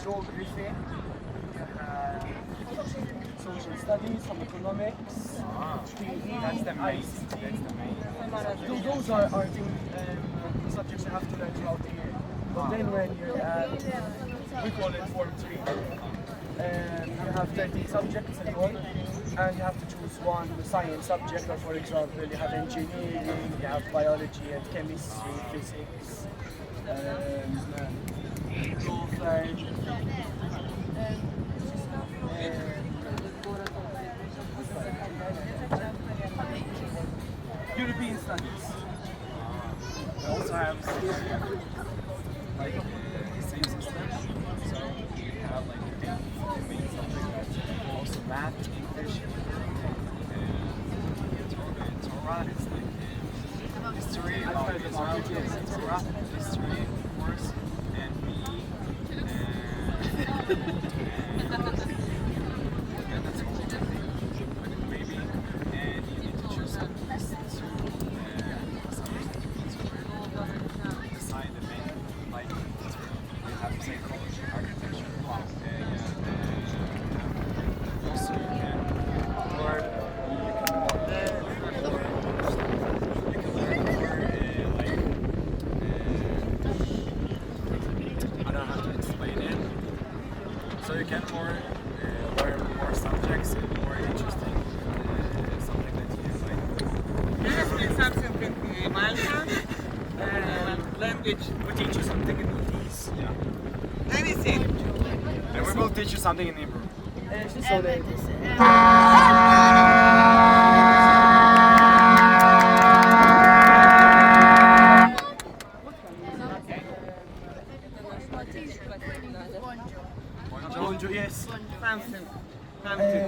geography, social studies, some economics, PE, That's the main. ICT. That's the main. Those are subjects you have to learn throughout the year. But then when you're at, we call it Form 3, you have 13 subjects in all, and you have to choose one science subject, or for example, you have engineering, you have biology and chemistry, physics, European studies. We also have like same system. So we have like the main subject that's also math, English, Torah is like history, about Israel, Torah, history, of course, and PE, and that's all I think. Maybe, and you need to choose at least two decide the main, like you have psychology, architecture, also you can learn, I don't know how to explain it. So you can learn more subjects and more interesting something that you like. There has been something in Malta, language, We teach you something in Maltese. Yeah. anything. And we will teach you something in Hebrew. So they, yes. Something.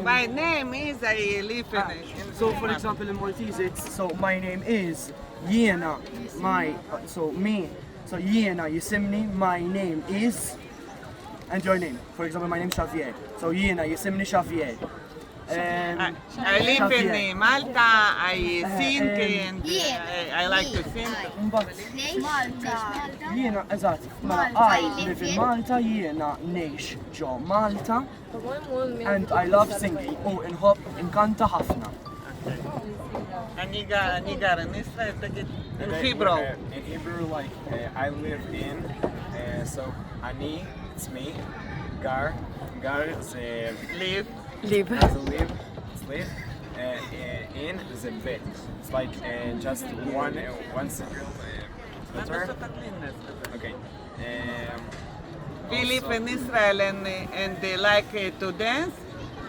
My name is, I live in So for example in Maltese it's, so my name is Yena, so me. So Yena Yisimni, my name is, and your name. For example my name is Xavier. So Yena Yisimni Xavier. I live in Malta, I sing and I like to sing. Jiena, eżatt, mela I live in Malta, jiena ngħix ġo Malta, and I love singing, u nħobb inkanta ħafna. Nigar in Israel, in Hebrew. In Hebrew, like I live in, so ani, it's me, gar is Live. as a live, it's live, in is a bit. It's like just one single letter. Okay. We live in Israel and they like to dance.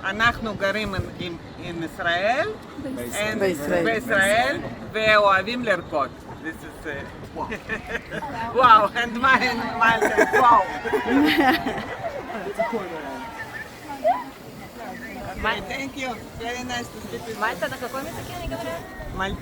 אנחנו גרים in ישראל, בישראל, ואוהבים לרקוד. This is wow, and mine, wow. Thank you. Very nice to speak with you. Мальта, на каком языке они говорят? Маль-